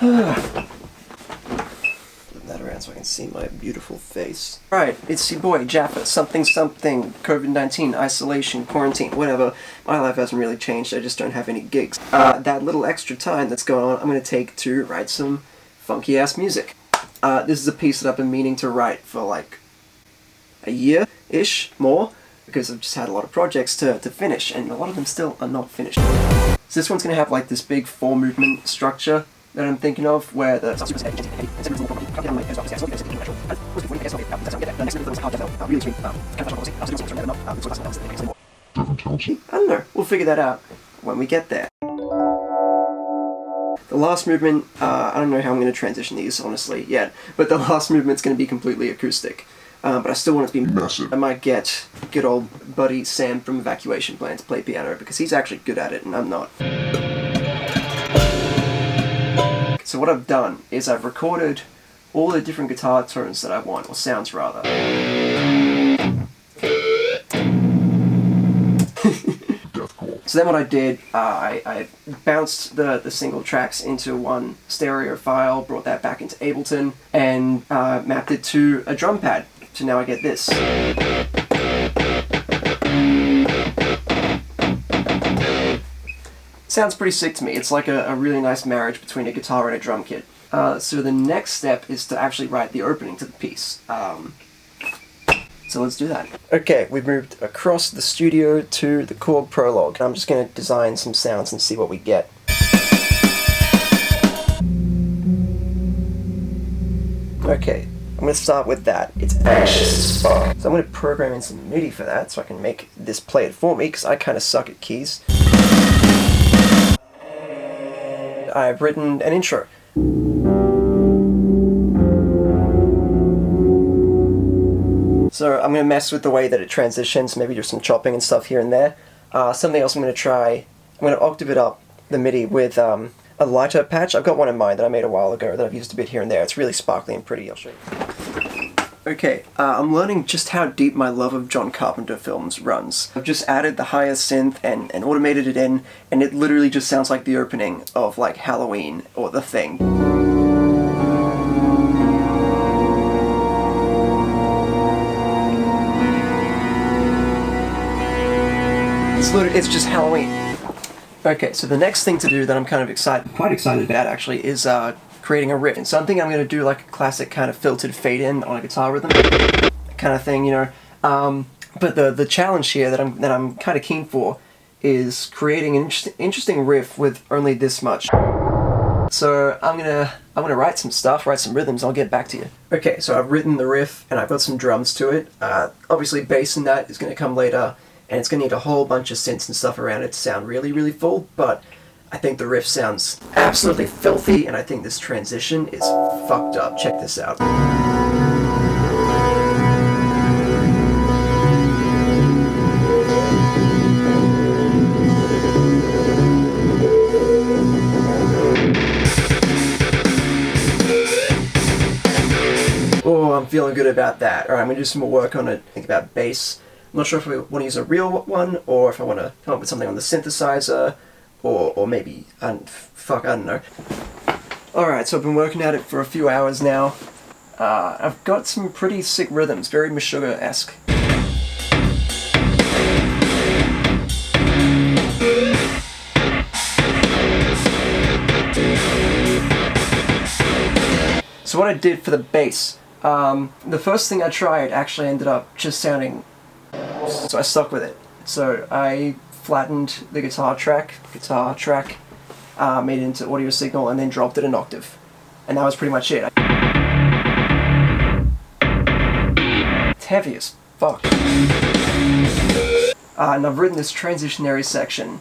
That around so I can see my beautiful face. Alright, it's your boy Jaffa, something, COVID-19, isolation, quarantine, whatever. My life hasn't really changed, I just don't have any gigs. That little extra time that's going on, I'm going to take to write some funky ass music. This is a piece that I've been meaning to write for like a year-ish, more, because I've just had a lot of projects to finish, and a lot of them still are not finished. So this one's going to have like this big 4-movement structure that I'm thinking of, where the I don't know, we'll figure that out when we get there. The last movement, I don't know how I'm going to transition these honestly yet, but the last movement's going to be completely acoustic. But I still want it to be massive. I might get good old buddy Sam from Evacuation Plan to play piano, because he's actually good at it and I'm not. So what I've done is I've recorded all the different guitar tones that I want, or sounds rather. So then what I did, I bounced the single tracks into one stereo file, brought that back into Ableton, and mapped it to a drum pad. So now I get this. Sounds pretty sick to me. It's like a really nice marriage between a guitar and a drum kit. So the next step is to actually write the opening to the piece. So let's do that. Okay, we've moved across the studio to the chord prologue. I'm just going to design some sounds and see what we get. Okay, I'm going to start with that. It's anxious as fuck. So I'm going to program in some MIDI for that so I can make this play it for me, because I kind of suck at keys. I've written an intro. So I'm going to mess with the way that it transitions, maybe do some chopping and stuff here and there. Something else I'm going to try, I'm going to octave it up, the MIDI, with a lighter patch. I've got one in mind that I made a while ago that I've used a bit here and there. It's really sparkly and pretty, I'll show you. Okay, I'm learning just how deep my love of John Carpenter films runs. I've just added the higher synth and automated it in, and it literally just sounds like the opening of like Halloween or The Thing. It's just Halloween. Okay, so the next thing to do that I'm kind of quite excited about actually, is creating a riff. And something I'm going to do like a classic kind of filtered fade in on a guitar rhythm kind of thing, you know. But the challenge here that I'm kind of keen for is creating an interesting riff with only this much. So I'm gonna write some stuff, write some rhythms. I'll get back to you. Okay, so I've written the riff and I've got some drums to it. Obviously, bass in that is going to come later. And it's going to need a whole bunch of synths and stuff around it to sound really, really full, but I think the riff sounds absolutely filthy, and I think this transition is fucked up. Check this out. Oh, I'm feeling good about that. Alright, I'm going to do some more work on it. Think about bass. I'm not sure if I want to use a real one, or if I want to come up with something on the synthesizer, or maybe, I don't know. Alright, so I've been working at it for a few hours now. I've got some pretty sick rhythms, very Meshuggah-esque. So what I did for the bass, the first thing I tried actually ended up just sounding, so I stuck with it. So I flattened the guitar track, made it into audio signal, and then dropped it an octave. And that was pretty much it. It's heavy as fuck. And I've written this transitionary section,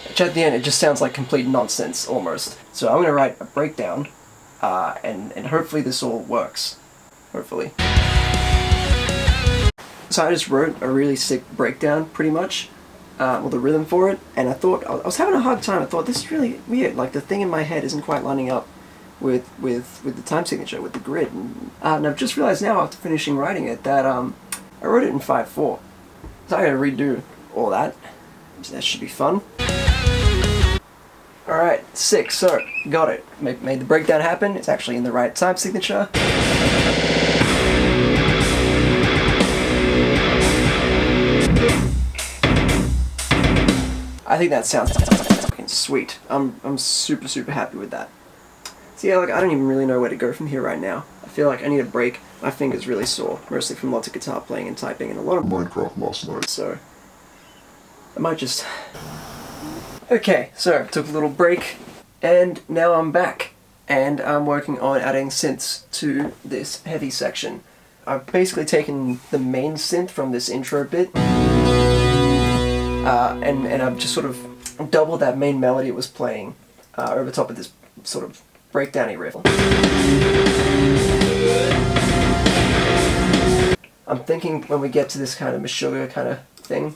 which at the end it just sounds like complete nonsense almost. So I'm going to write a breakdown, and hopefully this all works. Hopefully. So I just wrote a really sick breakdown, pretty much, with the rhythm for it, and I thought, I was having a hard time. I thought, this is really weird, like the thing in my head isn't quite lining up with the time signature, with the grid. And I've just realized now, after finishing writing it, that I wrote it in 5/4. So I gotta redo all that. So that should be fun. Sick, so, got it. Made the breakdown happen. It's actually in the right time signature. I think that sounds fucking sweet. I'm super happy with that. So yeah, like, I don't even really know where to go from here right now. I feel like I need a break. My finger's really sore, mostly from lots of guitar playing and typing and a lot of Minecraft last night. So, I might just... Okay, so, took a little break, and now I'm back. And I'm working on adding synths to this heavy section. I've basically taken the main synth from this intro bit, and I've just sort of doubled that main melody it was playing over top of this sort of breakdowny riff. I'm thinking when we get to this kind of Meshuggah kind of thing,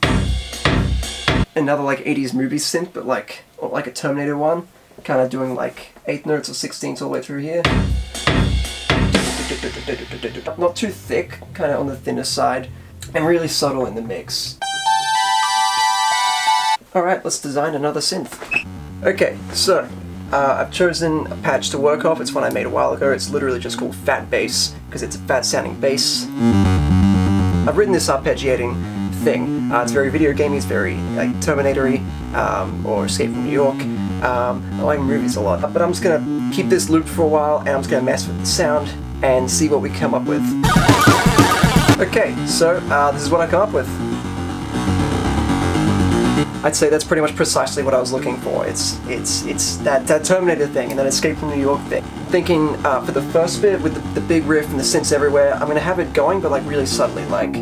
another like 80s movie synth, but like a Terminator one, kind of doing like 8th notes or 16ths all the way through here. Not too thick, kind of on the thinner side, and really subtle in the mix. Alright, let's design another synth. Okay, so I've chosen a patch to work off. It's one I made a while ago. It's literally just called Fat Bass, because it's a fat sounding bass. I've written this arpeggiating thing. It's very video gamey, it's very like Terminator-y, or Escape from New York. I like movies a lot. But I'm just gonna keep this looped for a while, and I'm just gonna mess with the sound and see what we come up with. Okay, so this is what I come up with. I'd say that's pretty much precisely what I was looking for. It's that Terminator thing and that Escape from New York thing. Thinking for the first bit with the big riff and the synths everywhere, I'm gonna have it going, but like really subtly, like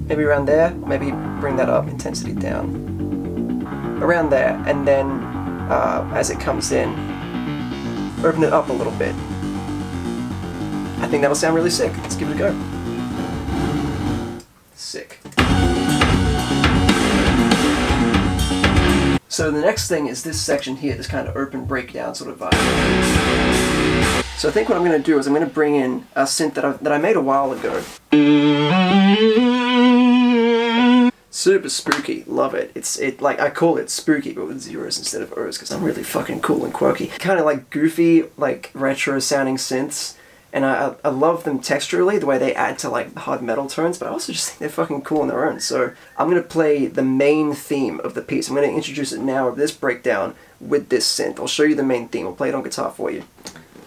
maybe around there, maybe bring that up, intensity down, around there, and then as it comes in, open it up a little bit. I think that'll sound really sick. Let's give it a go. Sick. So the next thing is this section here, this kind of open breakdown sort of vibe. So I think what I'm going to do is I'm going to bring in a synth that I made a while ago. Super spooky, love it. It like I call it spooky, but with zeros instead of O's because I'm really fucking cool and quirky. Kind of like goofy, like retro sounding synths. And I love them texturally, the way they add to like hard metal tones, but I also just think they're fucking cool on their own. So I'm going to play the main theme of the piece. I'm going to introduce it now of this breakdown with this synth. I'll show you the main theme. I'll play it on guitar for you.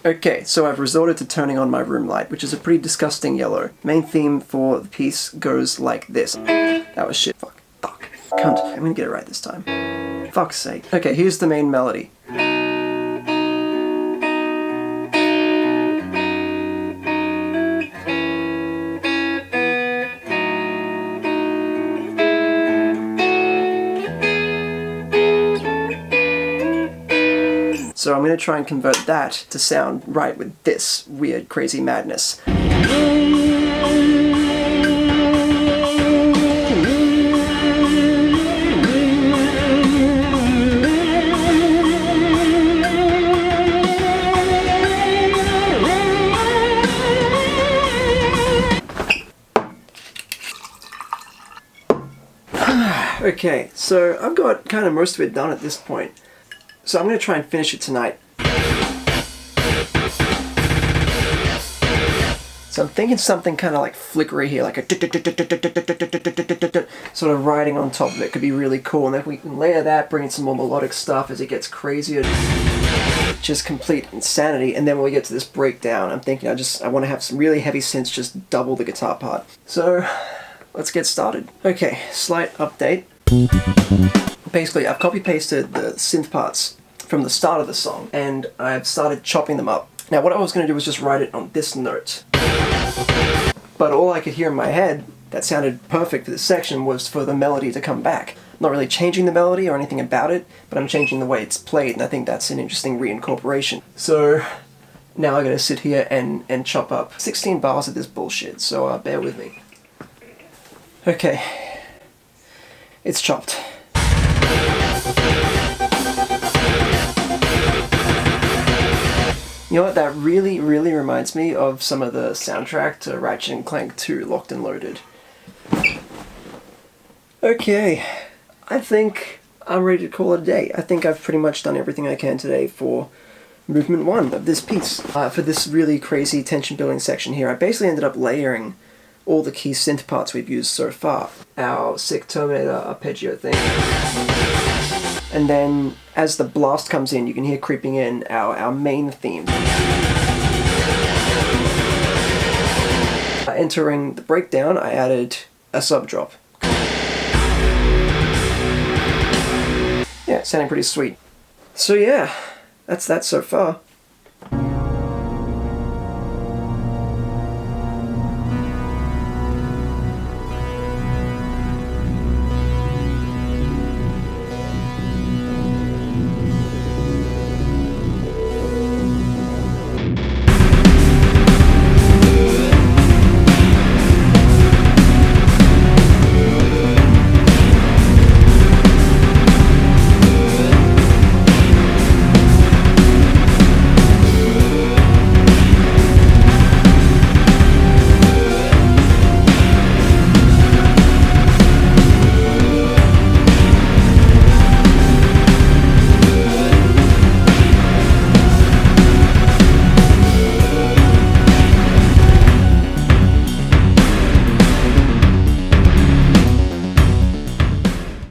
Okay, so I've resorted to turning on my room light, which is a pretty disgusting yellow. Main theme for the piece goes like this. That was shit. Fuck. Cunt. I'm going to get it right this time. Fuck's sake. Okay, here's the main melody. So I'm going to try and convert that to sound right with this weird, crazy madness. Okay, so I've got kind of most of it done at this point. So I'm going to try and finish it tonight. So I'm thinking something kind of like flickery here, like a sort of riding on top of it could be really cool. And then we can layer that, bring in some more melodic stuff as it gets crazier. Just complete insanity. And then when we get to this breakdown, I'm thinking I want to have some really heavy synths, just double the guitar part. So let's get started. Okay, slight update. Basically, I've copy-pasted the synth parts from the start of the song, and I've started chopping them up. Now, what I was going to do was just write it on this note. But all I could hear in my head that sounded perfect for this section was for the melody to come back. I'm not really changing the melody or anything about it, but I'm changing the way it's played, and I think that's an interesting reincorporation. So now I'm going to sit here and chop up 16 bars of this bullshit, so bear with me. Okay, it's chopped. You know what, that really reminds me of some of the soundtrack to Ratchet & Clank 2, Locked and Loaded. Okay, I think I'm ready to call it a day. I think I've pretty much done everything I can today for movement 1 of this piece. For this really crazy tension building section here, I basically ended up layering all the key synth parts we've used so far. Our sick Terminator arpeggio thing. And then as the blast comes in, you can hear creeping in our main theme. Entering the breakdown, I added a sub drop. Yeah, sounding pretty sweet. So yeah, that's that so far.